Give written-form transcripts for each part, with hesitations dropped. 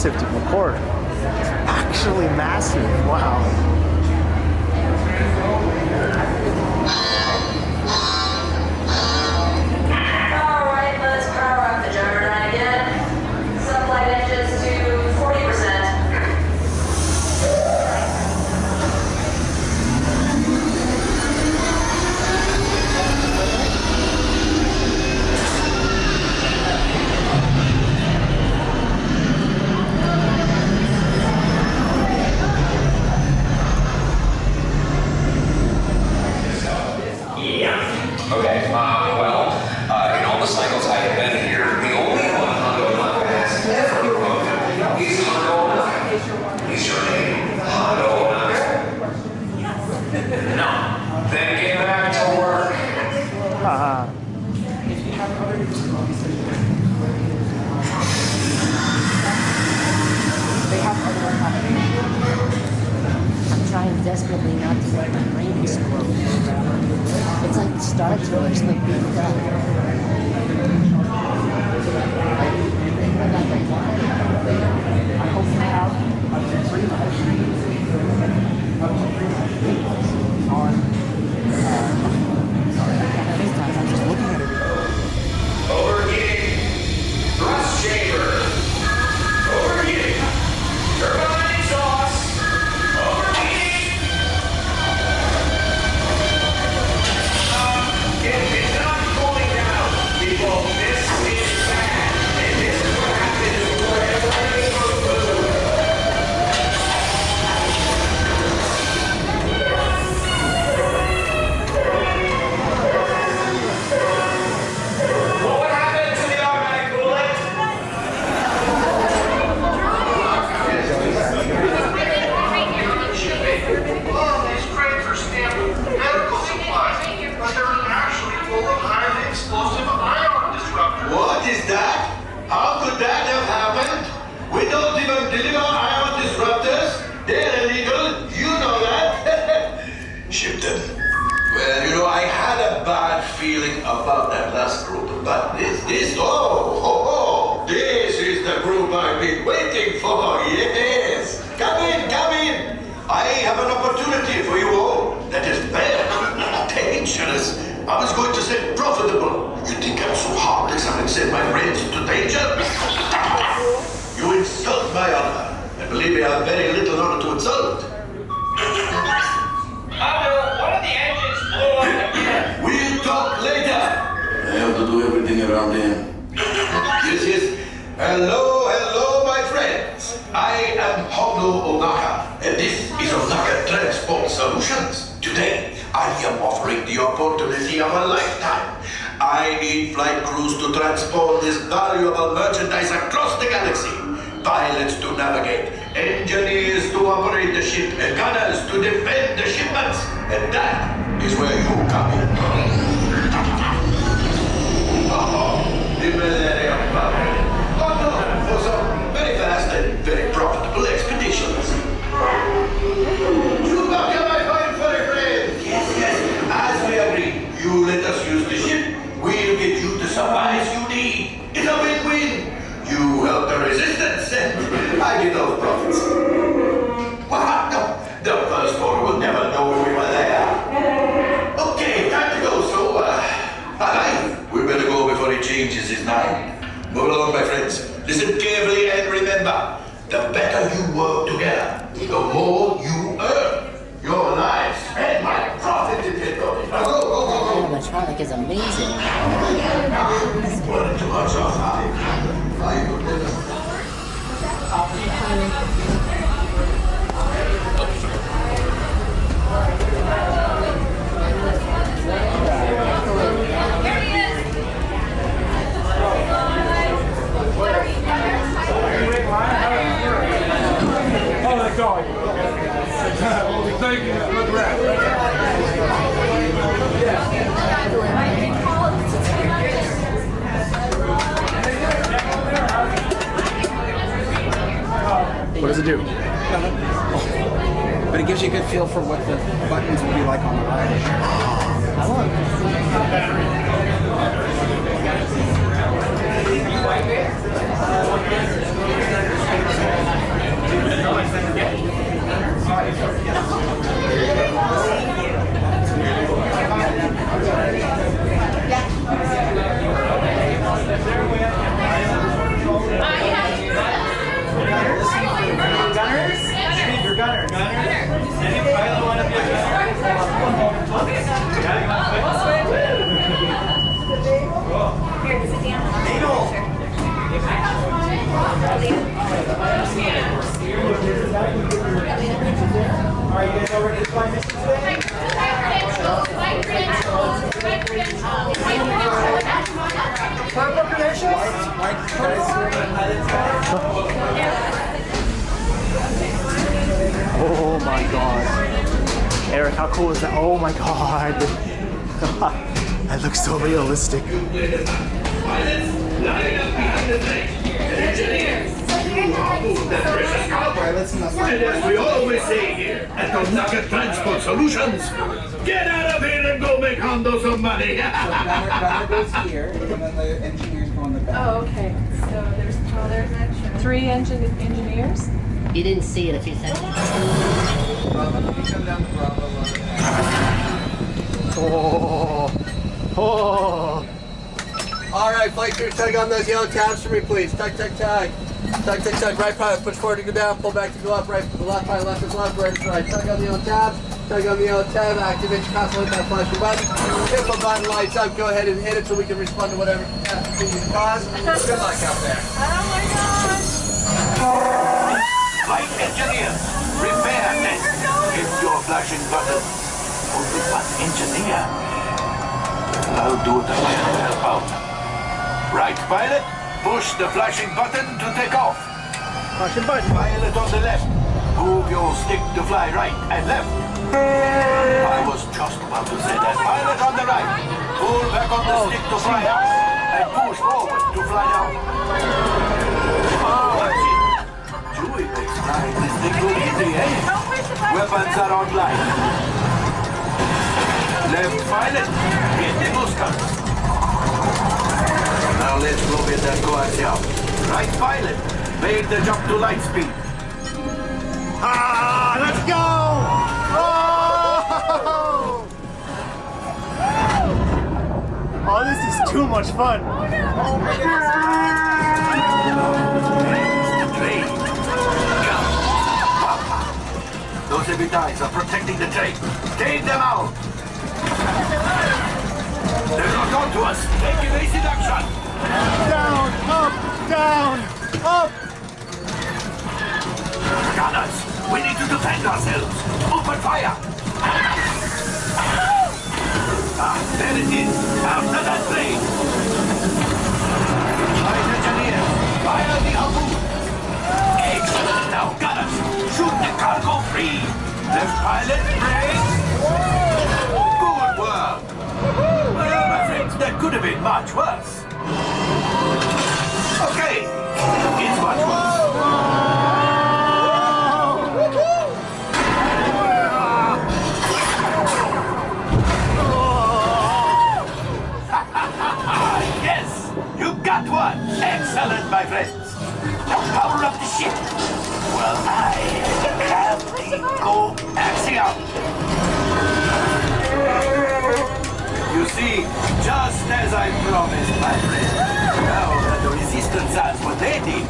massive to record. Actually massive. Wow. Alright, let's power up the Juggernaut again. Sublight engines to 40%. Okay, well, in all the cycles I have been here, the only one Hondo Naka has ever broken is Hondo Naka. Is your name Hondo Naka? No. Then get back to work. Haha. They have other accommodations. I'm trying desperately not to let my brain explode. It's like Star Tours, like being done. I hope you have a free life on. Sorry, I can't have this time. I'm just looking at it. Overheating. Thrust chamber. Overheating. Turbine exhaust. Overheating. It is not cooling down. People, this is bad. And this is what happens wherever you move. What happened to the automatic coolant? These crates are stamped with medical supplies, but they're actually full of highly explosive ion disruptors. What is that? How could that have happened? We don't even deliver ion disruptors. They're illegal. You know that. Shipton. Well, you know, I had a bad feeling about that last group, but this, this is the group I've been waiting for. Yes. Come in, come in. I have an opportunity for you all that is very dangerous. I was going to say profitable. You think I'm so heartless I would send my friends into danger? You insult my honor. And believe me, I have very little honor to insult. Hondo, one of the engines blew up again. We'll talk later. I have to do everything around him. Yes. Hello, my friends. I am Hondo Onaka, and this is Onaka Transport Solutions. Today, I am offering the opportunity of a lifetime. I need flight crews to transport this valuable merchandise across the galaxy. Pilots to navigate, engineers to operate the ship, and gunners to defend the shipments. And that is where you come in. The Millennium Falcon. For some very fast and very profitable expeditions. Chewbacca, my fine furry friend. Yes. As we agreed, you let us use the ship. We'll get you the supplies you need. It's a win-win. You help the resistance, and I get those profits. What? No, the first order will never know we were there. Okay, time to go. So, we better go before he changes his mind. Move along, my friends. Listen carefully and remember, the better you work together, the more you earn. Your lives and my profit depend on it. Now go. The animatronic is amazing. Put too much off. Oh, that's all. Thank you. Look around. What does it do? But it gives you a good feel for what the buttons will be like on the ride. I want to see. Oh my god. Eric, how cool is that? Oh my god. That looks so realistic. And as we always say here at the Nugget Transport Solutions, get out of here and go make Hondo some money. Gunner goes here, and then the engineers go on the back. Oh, okay. So there's an extra 3 engineers. You didn't see it a few seconds ago. Bravo, you come down to Bravo. Oh. All right, flight crew, tug on those yellow tabs for me, please. Tug, tug, tug. Tug, tug, tug. Right pilot, push forward to go down. Pull back to go up. Right to the left pilot, left is left, right is right. Tug on the yellow tabs. Tug on the yellow tab. Activate your console, hit that flashing button. If the button lights up, go ahead and hit it so we can respond to whatever you cause. Good luck out there. Oh my gosh! Flight engineers, prepare this. Hit your flashing button. Only one engineer. I'll do the final help out. Right pilot, push the flashing button to take off. Flashing button. Pilot on the left, move your stick to fly right and left. I was just about to say that. Pilot on the right, pull back on the stick to fly up and push forward to fly down. That's it. Chewie makes flying this thing go easy, eh? Weapons are online. Left pilot, hit the booster. Now let's go get that coaxium. Right pilot, make the jump to Lightspeed. Ah, let's go! Oh! Oh, this is too much fun. Oh my goodness. Train. Jump. Those heavy ties are protecting the train. Take them out. They're not on to us. Take evasive action. Down, up, down, up. Gunners, we need to defend ourselves. Open fire. Ah, there it is. After that train. Flight engineer, fire the harpoon. Excellent. Now, gunners, shoot the cargo free. Left pilot, brake. Good work. Well, my friends, that could have been much worse. Okay, it's much worse. Yes, you got one. Excellent, my friends. Now power up the ship. Well, I have the go axiom. You see, just as I promised, my friend. Now that the resistance has what they need,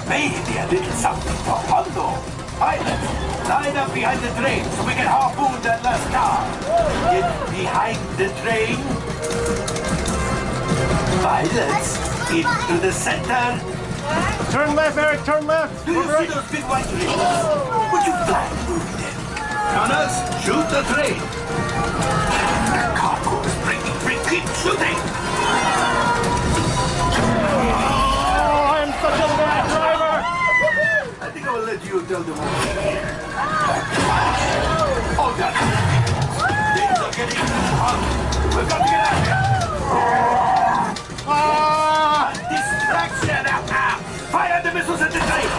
maybe a little something for Hondo. Pilots, line up behind the train so we can harpoon that last car. Get behind the train. Pilots, into the center. Turn left, Eric, turn left. Do you see those big white rings? Would you plan to move them? Gunners, shoot the train. The cargo is breaking free. Keep shooting. Oh, I'm such a bad driver. I think I will let you tell them over here. Oh, God. Things are getting too hot. We've got to get out of here. Ah! Distraction! Fire the missiles at the train!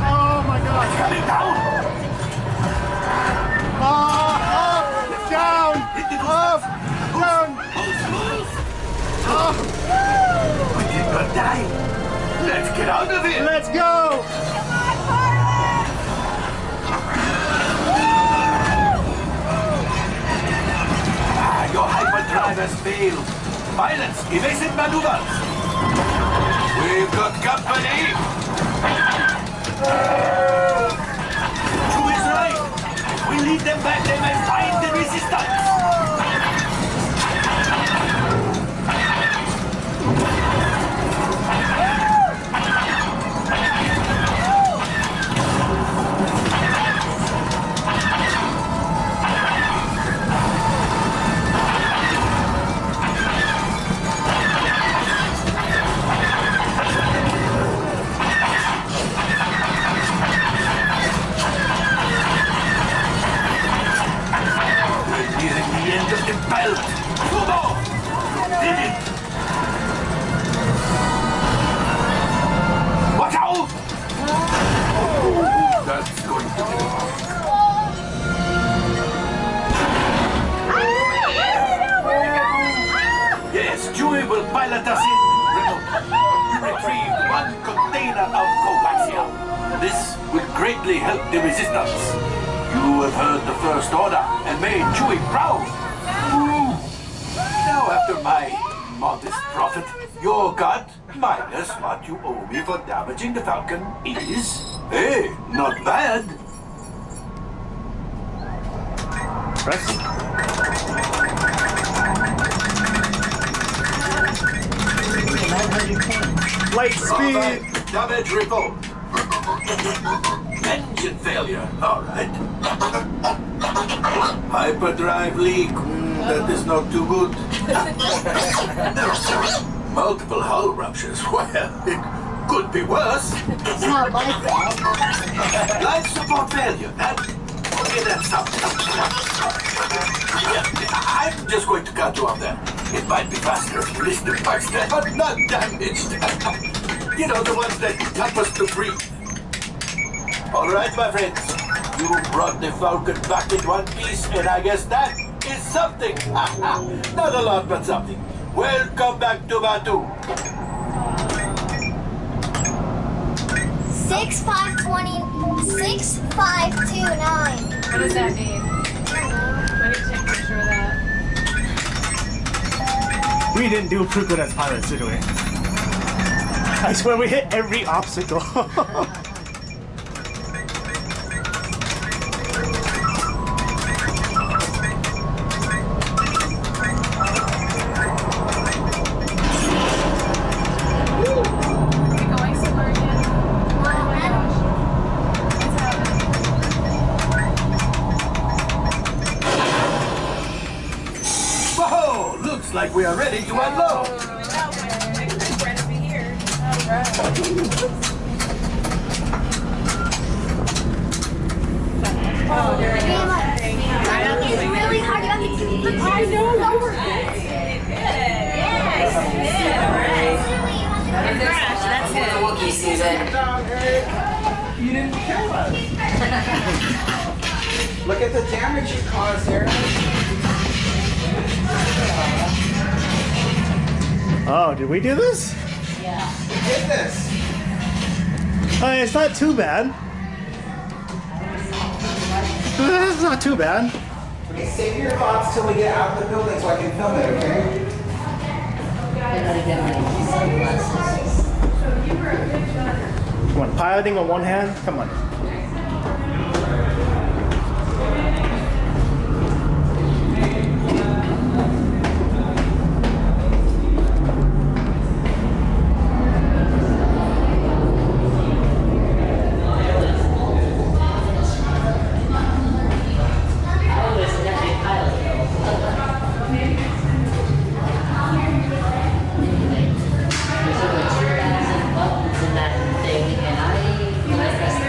Oh my God! Coming down! Up, down, Hit the up, down. Close. Oh. We did failed. Pilots, evasive maneuvers. We've got company. Who is right? If we lead them back, they may find the resistance. Watch out! That's going to be Yes, Chewie will pilot us in. You retrieve one container of coaxium. This will greatly help the resistance. You have heard the First Order and made Chewie proud. Now, after my modest profit, your cut minus what you owe me for damaging the Falcon is, hey, not bad. Press. Lightspeed. Damage report. Engine failure. All right. Hyperdrive leak. That is not too good. Multiple hull ruptures. Well, it could be worse. It's not my fault. Life support failure. Okay, that's something. I'm just going to cut you off there. It might be faster if you listen to parts there, but not damaged. You know, the ones that help us to breathe. All right, my friends. You brought the Falcon back in one piece, and I guess that is something. Not a lot, but something. Welcome back to Batu. 6529. What does that mean? I need to take a picture of that. We didn't do pretty good as pilots, did we? I swear we hit every obstacle. Like we are ready to unload. It's really hard. I know. That's it. Wookiee season. You didn't kill us. Look at the damage you caused, Aaron. Oh, did we do this? Yeah. We did this. It's not too bad. It's not too bad. Okay, save your thoughts till we get out of the building so I can film it, okay? Come on, piloting on one hand? Come on. There's over 2,000 buttons in that thing, and I pressed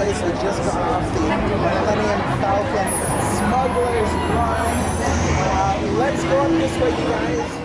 guys. I just got off the Millennium Falcon Smugglers run. Let's go up this way, you guys.